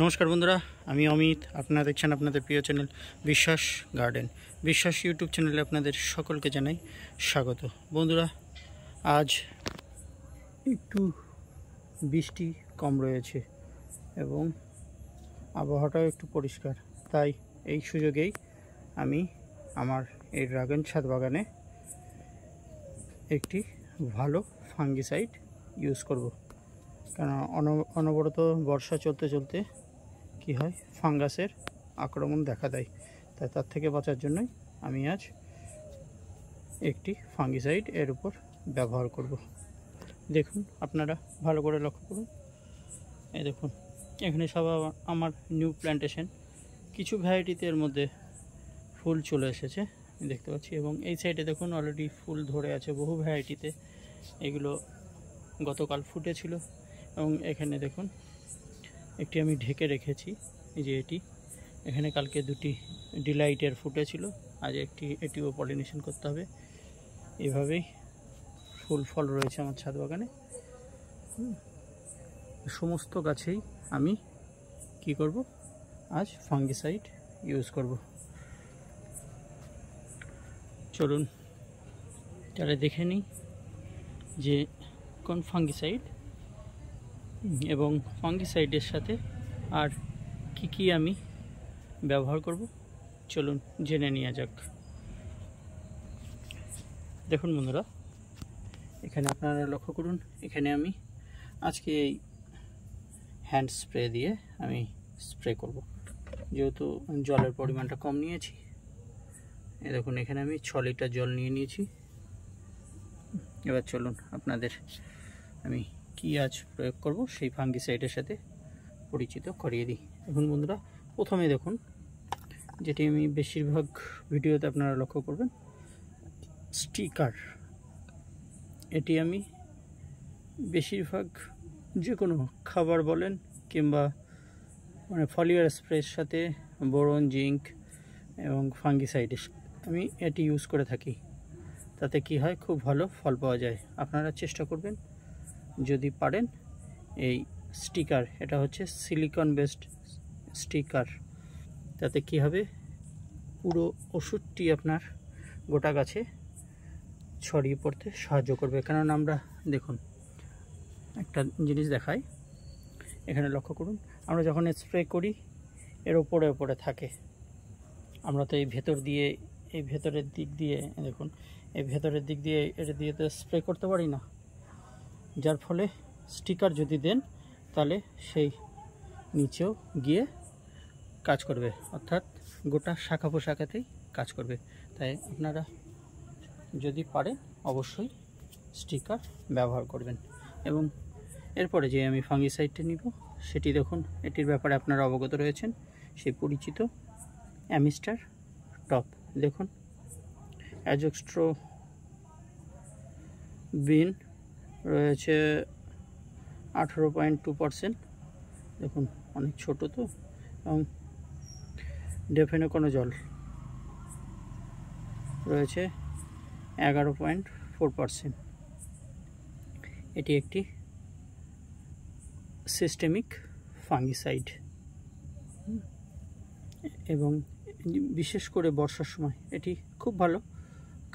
নমস্কার বন্ধুরা, আমি অমিত। আপনারা দেখছেন আপনাদের প্রিয় চ্যানেল বিশ্বাস গার্ডেন। বিশ্বাস ইউটিউব চ্যানেলে আপনাদের সকলকে জানাই স্বাগত। বন্ধুরা, আজ একটু বৃষ্টি কম রয়েছে এবং আবহাওয়াটাও একটু পরিষ্কার, তাই এই সুযোগেই আমি আমার এই ড্রাগন ছাদ বাগানে একটি ভালো ফাঙ্গিসাইড ইউজ করব। কারণ অনবরত বর্ষা চলতে চলতে কি হয়, ফাঙ্গাসের আক্রমণ দেখা দেয়। তাই তার থেকে বাঁচার জন্যই আমি আজ একটি ফাঙ্গিসাইড এর উপর ব্যবহার করব। দেখুন, আপনারা ভালো করে লক্ষ্য করুন। এই দেখুন, এখানে সব আমার নিউ প্ল্যান্টেশন। কিছু ভ্যারাইটিতে এর মধ্যে ফুল চলে এসেছে দেখতে পাচ্ছি, এবং এই সাইডে দেখুন অলরেডি ফুল ধরে আছে বহু ভ্যারাইটিতে। এগুলো গতকাল ফুটেছিল এবং এখানে দেখুন একটি আমি ঢেকে রেখেছি, এই যে এখানে কালকে দুটি ডিলাইটের ফুটেছিল, আজ এটিও পলিনেশন করতে হবে। এভাবেই ফুল ফল রয়েছে আমার ছাদ বাগানে। সমস্ত গাছেই আমি কি করব, আজ ফাঙ্গিসাইড ইউজ করব। চলুন তাহলে দেখে নিই যে কোন ফাঙ্গিসাইড এবং ফাঙ্গিসাইডের সাথে আর কি আমি ব্যবহার করব। চলুন জেনে নেওয়া যাক। দেখুন বন্ধুরা, এখানে আপনারা লক্ষ্য করুন, এখানে আমি আজকে এই হ্যান্ড স্প্রে দিয়ে আমি স্প্রে করব, যেহেতু জলের পরিমাণটা কম নিয়েছি। এই দেখুন, এখানে আমি 6 লিটার জল নিয়ে নিয়েছি। এবার চলুন আপনাদের আমি কি আজ প্রয়োগ করব সেই ফাঙ্গিসাইডের সাথে পরিচিত করিয়ে দিই। এখন বন্ধুরা, প্রথমে দেখুন, যেটি আমি বেশিরভাগ ভিডিওতে আপনারা লক্ষ্য করবেন, স্টিকার। এটি আমি বেশিরভাগ যে কোনো খাবার বলেন কিংবা ফলিয়ার স্প্রের সাথে বোরন, জিঙ্ক এবং ফাঙ্গিসাইডের আমি এটি ইউজ করে থাকি। তাতে কি হয়, খুব ভালো ফল পাওয়া যায়। আপনারা চেষ্টা করবেন যদি পারেন। এই স্টিকার, এটা হচ্ছে সিলিকন বেসড স্টিকার। তাতে কি হবে, পুরো ওষুধটি আপনার গোটা গাছে ছড়িয়ে পড়তে সাহায্য করবে। কারণ আমরা দেখুন একটা জিনিস দেখাই, এখানে লক্ষ্য করুন, আমরা যখন স্প্রে করি এর ওপরে থাকে। আমরা তো এই ভেতরের দিক দিয়ে দেখুন, এই ভেতরের দিক দিয়ে এটা দিয়ে তো স্প্রে করতে পারি না। যার ফলে স্টিকার যদি দেন তাহলে সেই নিচেও গিয়ে কাজ করবে, অর্থাৎ গোটা শাখা পোশাখাতেই কাজ করবে। তাই আপনারা যদি পারেন অবশ্যই স্টিকার ব্যবহার করবেন। এবং এরপরে যে আমি ফাঙ্গিসাইডটা নিব সেটি দেখুন, এটির ব্যাপারে আপনারা অবগত রয়েছেন, সেই পরিচিত অ্যামিস্টার টপ। দেখুন, অ্যাজোস্ট্রোবিন রয়েছে 18.2%। দেখুন অনেক ছোট তো। এবং ডেফেনোকোনোজল রয়েছে 11.4%। এটি একটি সিস্টেমিক ফাঙ্গিসাইড এবং বিশেষ করে বর্ষার সময় এটি খুব ভালো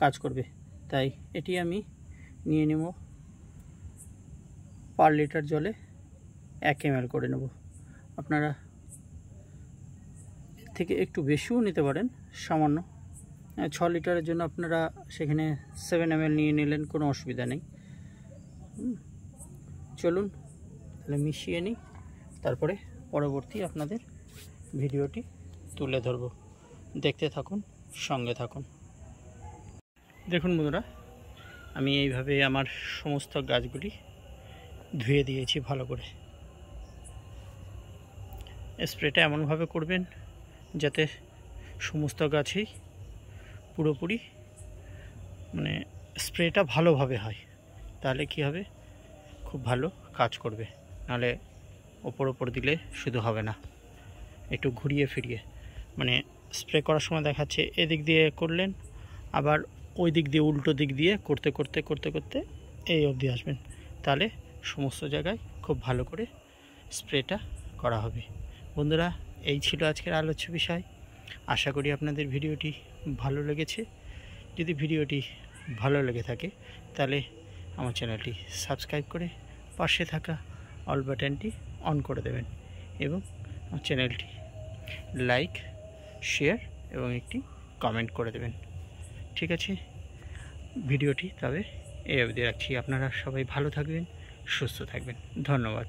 কাজ করবে। তাই এটি আমি নিয়ে নেব পার লিটার জলে 1 ml করে নেব। আপনারা থেকে একটু বেশিও নিতে পারেন, সামান্য 6 লিটারের জন্য আপনারা সেখানে 7 ml নিয়ে নিলেন, কোনো অসুবিধা নেই। চলুন তাহলে মিশিয়ে নিই, তারপরে পরবর্তী আপনাদের ভিডিওটি তুলে ধরব। দেখতে থাকুন, সঙ্গে থাকুন। দেখুন বন্ধুরা, আমি এইভাবে আমার সমস্ত গাছগুলি ধুয়ে দিয়েছি ভালো করে। স্প্রেটা এমনভাবে করবেন যাতে সমস্ত গাছেই পুরোপুরি স্প্রেটা ভালোভাবে হয়। তাহলে কি হবে, খুব ভালো কাজ করবে। নাহলে ওপর দিলে শুধু হবে না, একটু ঘুরিয়ে ফিরিয়ে স্প্রে করার সময় দেখাচ্ছে এদিক দিয়ে করলেন, আবার ওই দিক দিয়ে উল্টো দিক দিয়ে করতে করতে এই অবধি আসবেন। তাহলে সমস্ত জায়গায় খুব ভালো করে স্প্রেটা করা হবে। বন্ধুরা, এই ছিল আজকের আলোচ্য বিষয়। আশা করি আপনাদের ভিডিওটি ভালো লেগেছে। যদি ভিডিওটি ভালো লেগে থাকে তাহলে আমার চ্যানেলটি সাবস্ক্রাইব করে পাশে থাকা অল বাটনটি অন করে দেবেন এবং আমার চ্যানেলটি লাইক, শেয়ার এবং একটি কমেন্ট করে দেবেন। ঠিক আছে, ভিডিওটি তবে এই অবধি রাখছি। আপনারা সবাই ভালো থাকবেন, সুস্থ থাকবেন। ধন্যবাদ।